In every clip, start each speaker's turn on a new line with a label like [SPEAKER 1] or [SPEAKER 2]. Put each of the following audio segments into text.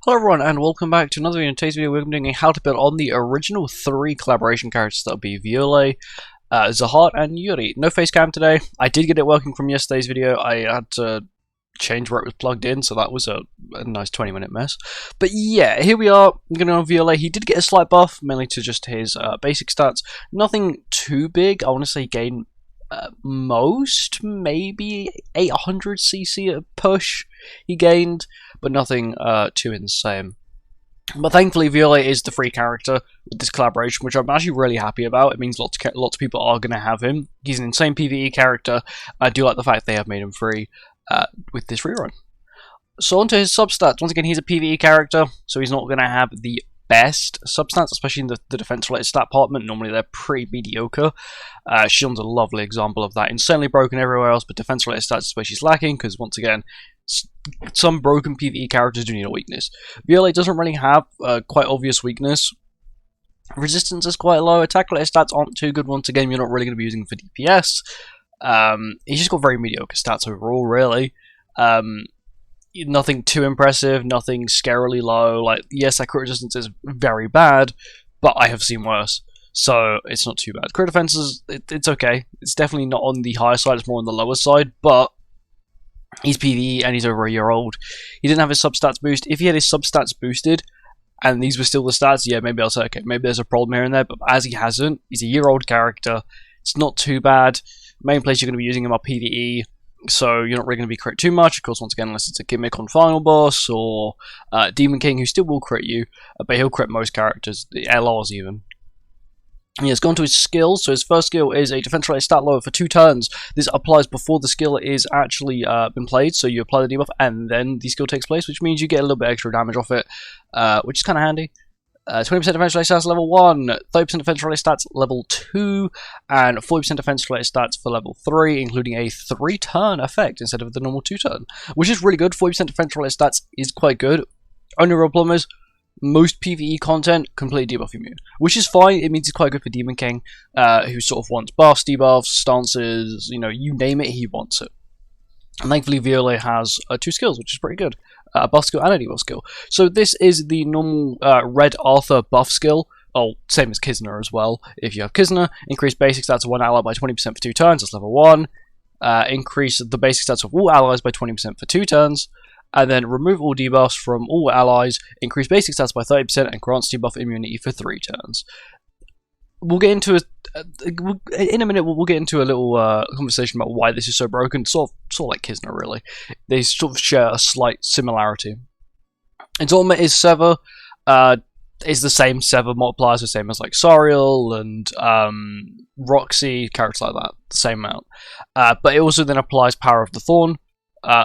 [SPEAKER 1] Hello everyone and welcome back to another video. In today's video we're doing a how to build on the original 3 collaboration characters. That would be Viole, Zahard and Yuri. No face cam today. I did get it working from yesterday's video. I had to change where it was plugged in, so that was a nice 20-minute mess. But yeah, here we are. I'm going to go on Viole. He did get a slight buff, mainly to just his basic stats. Nothing too big. I want to say he gained maybe 800cc at a push he gained, but nothing too insane. But thankfully Viole is the free character with this collaboration, which I'm actually really happy about. It means lots of people are going to have him. He's an insane PvE character. I do like the fact they have made him free with this rerun. So onto his substats. Once again, he's a PvE character, so he's not going to have the best substats, especially in the defense-related stat department. Normally they're pretty mediocre. Shion's a lovely example of that. Insanely broken everywhere else, but defense-related stats is where she's lacking, because once again, some broken PvE characters do need a weakness. Viole doesn't really have a quite obvious weakness. Resistance is quite low. Attack-related stats aren't too good. Once again, you're not really going to be using for DPS. He's just got very mediocre stats overall, really. Nothing too impressive, nothing scarily low. Like, yes, that crit resistance is very bad, but I have seen worse, so it's not too bad. Crit defense is, it's okay. It's definitely not on the higher side, it's more on the lower side, but he's PvE and he's over a year old. He didn't have his substats boost. If he had his substats boosted, and these were still the stats, yeah, maybe I'll say, okay, maybe there's a problem here and there, but as he hasn't, he's a year-old character, it's not too bad. Main place you're going to be using him are PvE, so you're not really going to be crit too much, of course, once again, unless it's a gimmick on Final Boss, or Demon King, who still will crit you, but he'll crit most characters, the LRs even. He has gone to his skills, so his first skill is a defense-related stat lower for 2 turns. This applies before the skill is actually been played, so you apply the debuff and then the skill takes place, which means you get a little bit extra damage off it, which is kind of handy. 20% defense-related stats level 1, 30% defense-related stats level 2, and 40% defense-related stats for level 3, including a 3-turn effect instead of the normal 2-turn, which is really good. 40% defense-related stats is quite good. Only real problem is, most PvE content completely debuff immune, which is fine. It means it's quite good for Demon King, who sort of wants buffs, debuffs, stances, you know, you name it, he wants it. And thankfully Viole has 2 skills, which is pretty good. A buff skill and a debuff skill. So this is the normal Red Arthur buff skill. Oh, same as Kisner as well. If you have Kisner, increase basic stats of one ally by 20% for 2 turns, that's level 1. Increase the basic stats of all allies by 20% for 2 turns. And then remove all debuffs from all allies, increase basic stats by 30%, and grants debuff immunity for 3 turns. We'll get into in a minute. We'll get into a little conversation about why this is so broken. Sort of like Kisner, really. They sort of share a slight similarity. Its ultimate is Sever. Is the same Sever multipliers, the same as like Sariel and Roxy, characters like that, the same amount. But it also then applies Power of the Thorn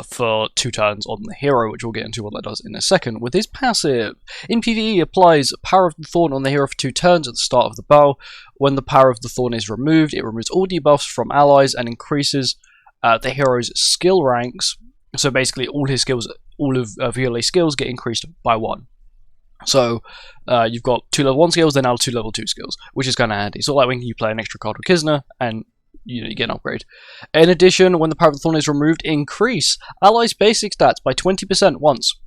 [SPEAKER 1] for 2 turns on the hero, which we'll get into what that does in a second. With his passive, in PvE, applies Power of the Thorn on the hero for 2 turns at the start of the bow. When the Power of the Thorn is removed, it removes all debuffs from allies and increases the hero's skill ranks. So basically, all his skills, all of Viole's skills get increased by 1. So you've got 2 level 1 skills, then now 2 level 2 skills, which is kind of handy. So like when you play an extra card with Kisner and you get an upgrade. In addition, when the Power of the Thorn is removed, increase allies' basic stats by 20% once.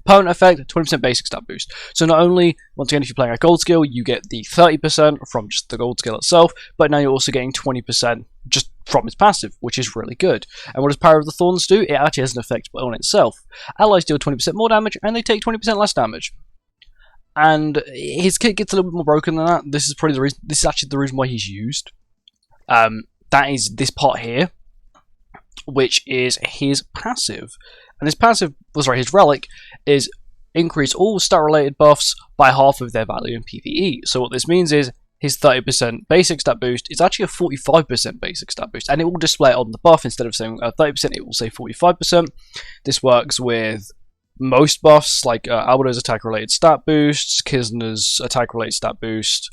[SPEAKER 1] Permanent effect, 20% basic stat boost. So not only, once again, if you're playing a gold skill, you get the 30% from just the gold skill itself, but now you're also getting 20% just from its passive, which is really good. And what does Power of the Thorns do? It actually has an effect on itself. Allies deal 20% more damage, and they take 20% less damage. And his kit gets a little bit more broken than that. This is probably the reason. This is actually the reason why he's used. That is this part here, which is his passive. And his passive, his relic, is increase all stat-related buffs by half of their value in PvE. So what this means is his 30% basic stat boost is actually a 45% basic stat boost, and it will display it on the buff. Instead of saying 30%, it will say 45%. This works with most buffs, like Albedo's attack-related stat boosts, Kisner's attack-related stat boost,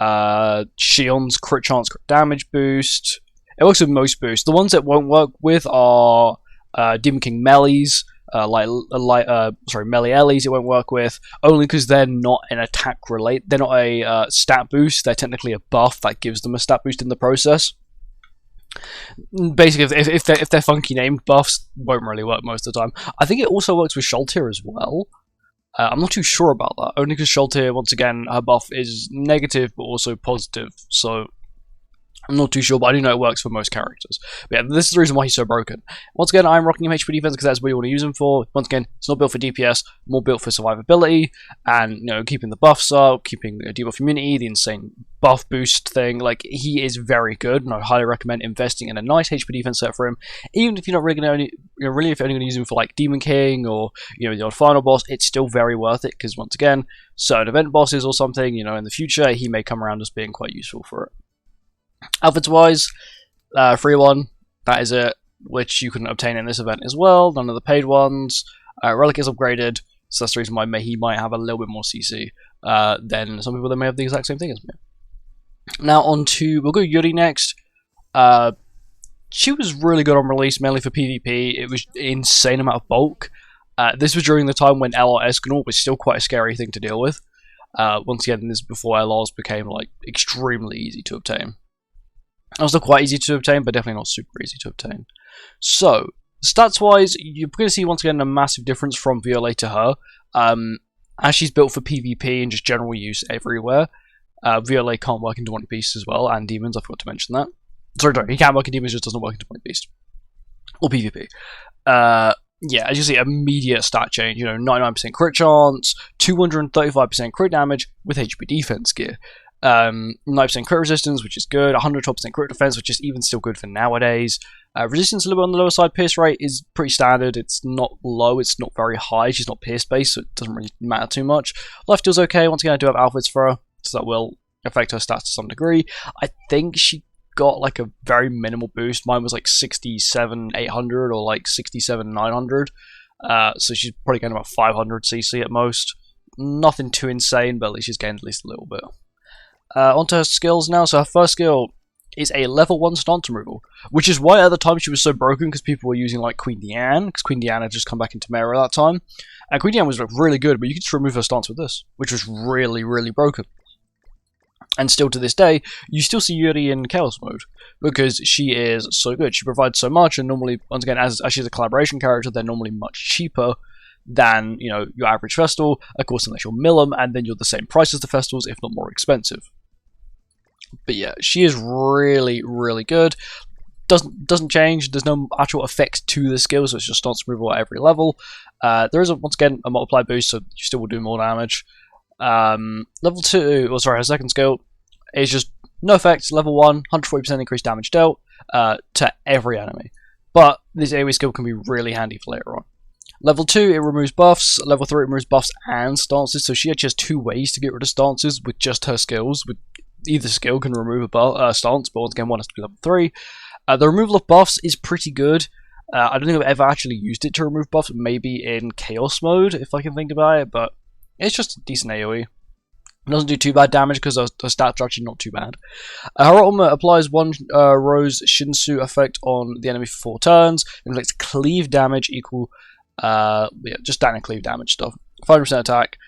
[SPEAKER 1] Shion's crit chance, crit damage boost. It works with most boosts. The ones that won't work with are Demon King melees, melee Ellies. It won't work with only because they're not an attack relate. They're not a stat boost. They're technically a buff that gives them a stat boost in the process. Basically, if they're funky named buffs, won't really work most of the time. I think it also works with Shultir as well. I'm not too sure about that, only because Sholtir, once again, her buff is negative but also positive, so I'm not too sure, but I do know it works for most characters. But yeah, this is the reason why he's so broken. Once again, I'm rocking him HP defense because that's what you want to use him for. Once again, it's not built for DPS, more built for survivability, and keeping the buffs up, keeping the debuff immunity, the insane buff boost thing. Like, he is very good, and I highly recommend investing in a nice HP defense set for him. Even if you're not really going to if you're only going to use him for like Demon King or the odd final boss, it's still very worth it because once again, certain event bosses or something, in the future, he may come around as being quite useful for it. Outfits wise, free one, that is it, which you can obtain in this event as well, none of the paid ones. Relic is upgraded, so that's the reason why he might have a little bit more CC than some people that may have the exact same thing as me. Now we'll go Yuri next. She was really good on release, mainly for PvP. It was insane amount of bulk. This was during the time when LR Escanor was still quite a scary thing to deal with. Once again, this is before LRs became like extremely easy to obtain. Also quite easy to obtain, but definitely not super easy to obtain. So, stats-wise, you're going to see once again a massive difference from Viole to her. As she's built for PvP and just general use everywhere, Viole can't work into One Piece as well, and Demons, I forgot to mention that. Sorry, he can work in Demons, just doesn't work into One Piece. Or PvP. Yeah, as you see, immediate stat change. 99% crit chance, 235% crit damage with HP defense gear. 9% crit resistance, which is good. 112% crit defense, which is even still good for nowadays. Resistance a little bit on the lower side. Pierce rate is pretty standard. It's not low. It's not very high. She's not pierce based, so it doesn't really matter too much. Life deal's okay. Once again, I do have outfits for her, so that will affect her stats to some degree. I think she got like a very minimal boost. Mine was like 67,800 or like 67,900. So she's probably getting about 500 CC at most. Nothing too insane, but at least she's gained at least a little bit. Onto her skills now. So her first skill is a level 1 stance removal, which is why at the time she was so broken, because people were using like Queen Diane, because Queen Diane had just come back into Mera at that time. And Queen Diane was like really good, but you could just remove her stance with this, which was really, really broken. And still to this day, you still see Yuri in Chaos mode, because she is so good. She provides so much, and normally, once again, as she's a collaboration character, they're normally much cheaper than your average Festal. Of course, unless you'll mill them, and then you're the same price as the Festals, if not more expensive. But yeah, she is really, really good. Doesn't change. There's no actual effect to the skill, so it's just stance removal at every level. There is once again a multiply boost, so you still will do more damage. Level 2, her second skill is just no effect. Level 1, 140% increased damage dealt to every enemy. But this AoE skill can be really handy for later on. Level 2, it removes buffs. Level 3, it removes buffs and stances. So she actually has 2 ways to get rid of stances with just her skills. With either skill can remove a stance, but once again, one has to be level 3. The removal of buffs is pretty good. I don't think I've ever actually used it to remove buffs. Maybe in Chaos mode, if I can think about it, but it's just a decent AoE. It doesn't do too bad damage because her stats are actually not too bad. Her ultimate applies 1 Rose Shinsu effect on the enemy for 4 turns. Inflicts cleave damage equal, just standard cleave damage stuff. 5% attack.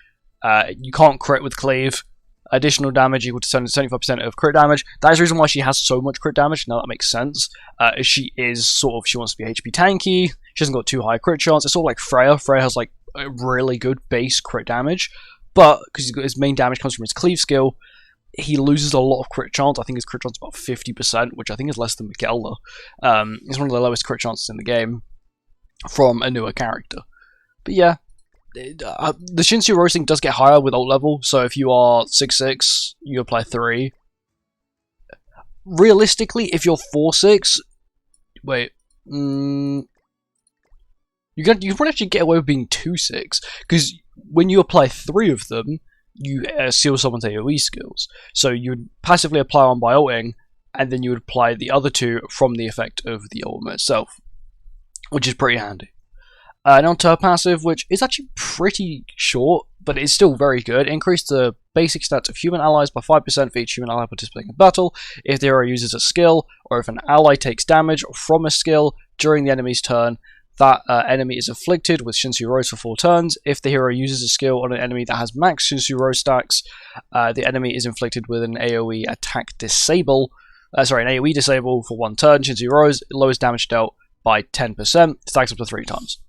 [SPEAKER 1] You can't crit with cleave. Additional damage equal to 75% of crit damage. That is the reason why she has so much crit damage. Now that makes sense. She wants to be HP tanky. She hasn't got too high crit chance. It's sort of like Freya. Freya has like a really good base crit damage, but because his main damage comes from his cleave skill, he loses a lot of crit chance. I think his crit chance is about 50%, which I think is less than Miguel. It's one of the lowest crit chances in the game from a newer character. But yeah, the Shinsu roasting does get higher with ult level, so if you are 6'6", you apply 3. Realistically, if you're 4'6", you can probably actually get away with being 2'6", because when you apply 3 of them, you seal someone's AoE skills. So you would passively apply one by ulting, and then you would apply the other 2 from the effect of the ultimate itself, which is pretty handy. And on to her passive, which is actually pretty short, but it's still very good. Increase the basic stats of human allies by 5% for each human ally participating in battle. If the hero uses a skill, or if an ally takes damage from a skill during the enemy's turn, that enemy is afflicted with Shinsu Rose for 4 turns. If the hero uses a skill on an enemy that has max Shinsu Rose stacks, the enemy is inflicted with an AoE attack disable. An AoE disable for 1 turn. Shinsu Rose lowers damage dealt by 10%, stacks up to 3 times.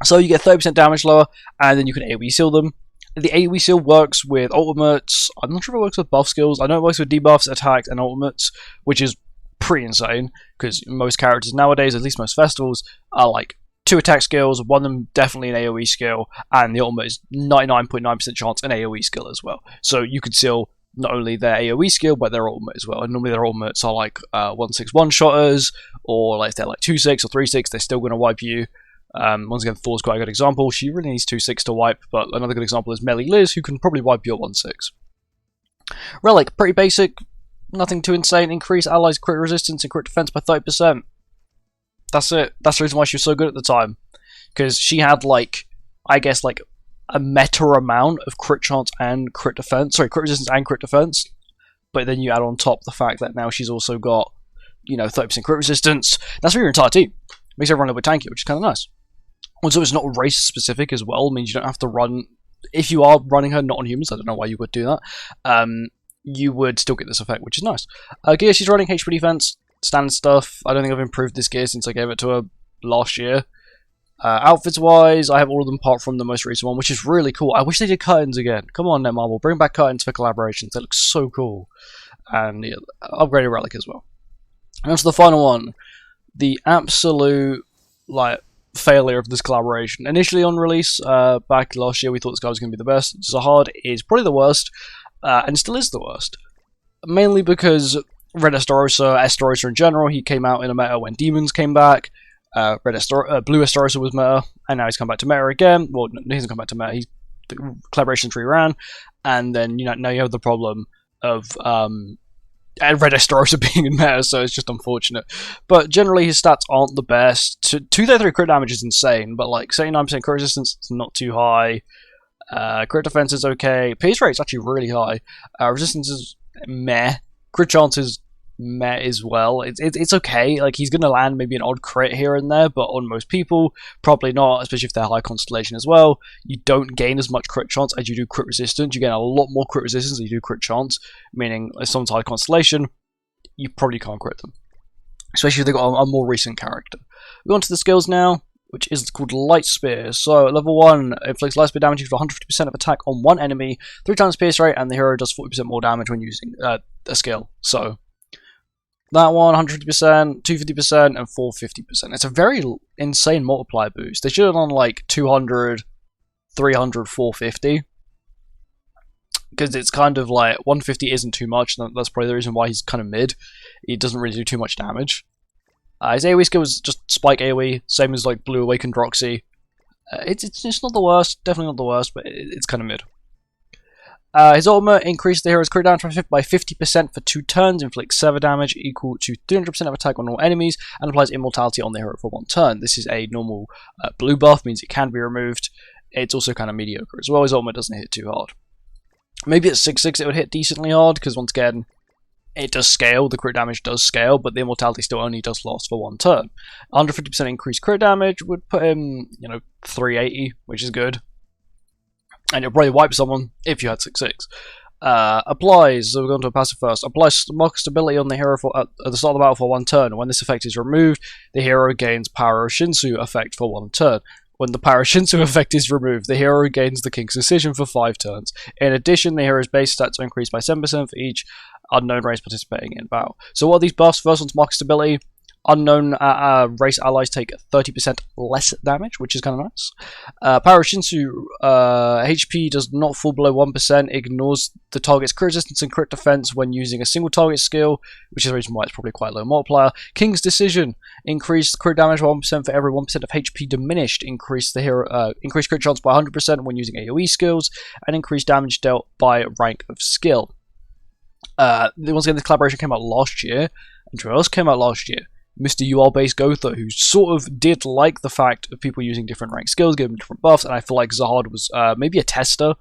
[SPEAKER 1] So you get 30% damage lower, and then you can AoE seal them. The AoE seal works with ultimates. I'm not sure if it works with buff skills. I know it works with debuffs, attacks, and ultimates, which is pretty insane, because most characters nowadays, at least most festivals, are like 2 attack skills, one of them definitely an AoE skill, and the ultimate is 99.9% chance an AoE skill as well. So you could seal not only their AoE skill, but their ultimate as well. And normally their ultimates are like 1/6 one-shotters, or like if they're like 2/6 or 3/6, they're still going to wipe you. Once again, Thor's quite a good example. She really needs 2/6 to wipe, but another good example is Melee Liz, who can probably wipe you at 1/6. Relic, pretty basic, nothing too insane. Increase allies' crit resistance and crit defense by 30%. That's it. That's the reason why she was so good at the time. Because she had, like, I guess, like, a meta amount of crit chance and crit defense. Sorry, crit resistance and crit defense. But then you add on top the fact that now she's also got, 30% crit resistance. That's for your entire team. Makes everyone a little bit tanky, which is kind of nice. Also, it's not race specific as well. It means you don't have to run. If you are running her not on humans, I don't know why you would do that. You would still get this effect, which is nice. Gear, she's running HP defense, standard stuff. I don't think I've improved this gear since I gave it to her last year. Outfits wise, I have all of them apart from the most recent one, which is really cool. I wish they did curtains again. Come on, Netmarble, bring back curtains for collaborations. They look so cool. And yeah, upgraded relic as well. And on to the final one, the absolute failure of this collaboration. Initially on release, back last year, we thought this guy was going to be the best. Zahard is probably the worst, and still is the worst. Mainly because Red Estarossa in general, he came out in a meta when Demons came back. Blue Estarossa was meta, and now he's come back to meta again. Well, he hasn't come back to meta. The collaboration's Rerun, and then now you have the problem of Red Estarossa being in meta, so it's just unfortunate. But generally, his stats aren't the best. 233 crit damage is insane, but like 79% crit resistance is not too high. Crit defense is okay. Pierce rate is actually really high. Resistance is meh. Crit chance is meh as well. It's okay. Like, he's gonna land maybe an odd crit here and there, but on most people, probably not. Especially if they're high constellation as well. You don't gain as much crit chance as you do crit resistance. You gain a lot more crit resistance than you do crit chance. Meaning, if someone's high constellation, you probably can't crit them. Especially if they've got a more recent character. We go on to the skills now, which is called Light Spear. So, level 1 inflicts light spear damage equal to 150% of attack on one enemy, 3 times pierce rate, and the hero does 40% more damage when using a skill. So, that one, 150%, 250%, and 450%. It's a very insane multiplier boost. They should have done like 200, 300, 450. Because it's kind of like, 150 isn't too much, and that's probably the reason why he's kind of mid. He doesn't really do too much damage. His AoE skill is just spike AoE, same as like Blue Awakened Roxy. It's not the worst, definitely not the worst, but it's kind of mid. His ultimate increased the hero's crit damage by 50% for 2 turns, inflicts 7 damage equal to 300% of attack on all enemies, and applies immortality on the hero for 1 turn. This is a normal blue buff, means it can be removed. It's also kind of mediocre as well. His ultimate doesn't hit too hard. Maybe at 6/6 it would hit decently hard, because once again, it does scale, the crit damage does scale, but the immortality still only does last for 1 turn. 150% increased crit damage would put him, 380, which is good. And it'll probably wipe someone if you had 6/6. Applies, so we're going to a passive first. Applies mark stability on the hero at the start of the battle for 1 turn. When this effect is removed, the hero gains Power of Shinsu effect for 1 turn. When the Power of Shinsu effect is removed, the hero gains the King's Decision for 5 turns. In addition, the hero's base stats are increased by 7% for each unknown race participating in battle. So what are these buffs? First one's mark stability. Unknown race allies take 30% less damage, which is kind of nice. Power of Shinsu HP does not fall below 1%, ignores the target's crit resistance and crit defense when using a single target skill, which is the reason why it's probably quite a low multiplier. King's Decision, increased crit damage by 1% for every 1% of HP diminished, increased crit chance by 100% when using AoE skills, and increased damage dealt by rank of skill. Once again, this collaboration came out last year, and who else came out last year? Mr. UR-based Gotha, who sort of did like the fact of people using different rank skills, giving different buffs, and I feel like Zahard was maybe a tester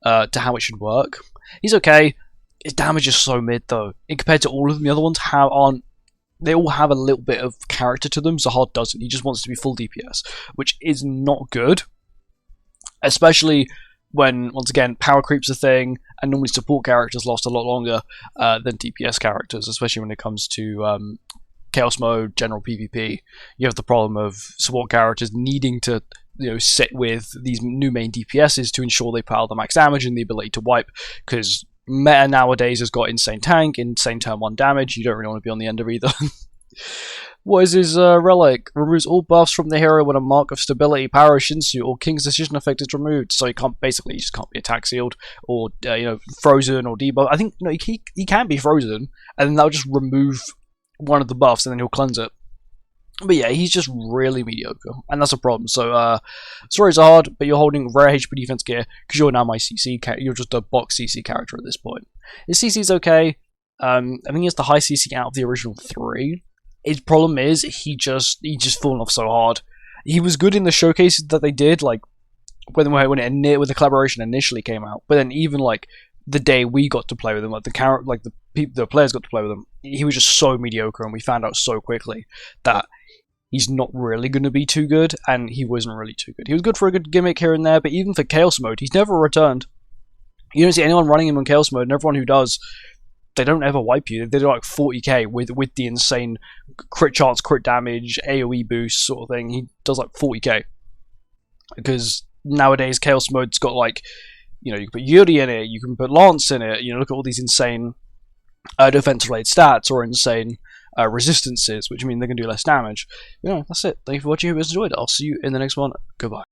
[SPEAKER 1] to how it should work. He's okay. His damage is so mid, though. And compared to all of them, the other ones they all have a little bit of character to them. Zahard doesn't. He just wants to be full DPS, which is not good. Especially when, once again, power creep's a thing, and normally support characters last a lot longer than DPS characters, especially when it comes to Chaos Mode, General PvP. You have the problem of support characters needing to sit with these new main DPSs to ensure they pile the max damage and the ability to wipe, because meta nowadays has got insane tank, insane turn 1 damage. You don't really want to be on the end of either. What is his relic? Removes all buffs from the hero when a mark of stability, power, Shinsu, or King's decision effect is removed. So he just can't be attack sealed or frozen or debuff. I think he can be frozen, and then that'll just remove one of the buffs, and then he'll cleanse it. But yeah, he's just really mediocre, and that's a problem. So, sorry Zahard, but you're holding rare HP defense gear because you're now my CC. You're just a box CC character at this point. His CC's okay. I think he has the high CC out of the original 3. His problem is he just fallen off so hard. He was good in the showcases that they did, like when the collaboration initially came out. But then even like the day we got to play with him, like the players got to play with him, he was just so mediocre, and we found out so quickly that he's not really going to be too good, and he wasn't really too good. He was good for a good gimmick here and there, but even for Chaos Mode, he's never returned. You don't see anyone running him on Chaos Mode, and everyone who does, they don't ever wipe you. They do like 40k with the insane crit chance, crit damage, AoE boost sort of thing. He does like 40k. Because nowadays Chaos Mode's got like, you can put Yuri in it, you can put Lance in it, look at all these insane defense related stats or insane resistances, which mean they can do less damage. That's it. Thank you for watching. Hope you guys enjoyed it. I'll see you in the next one. Goodbye.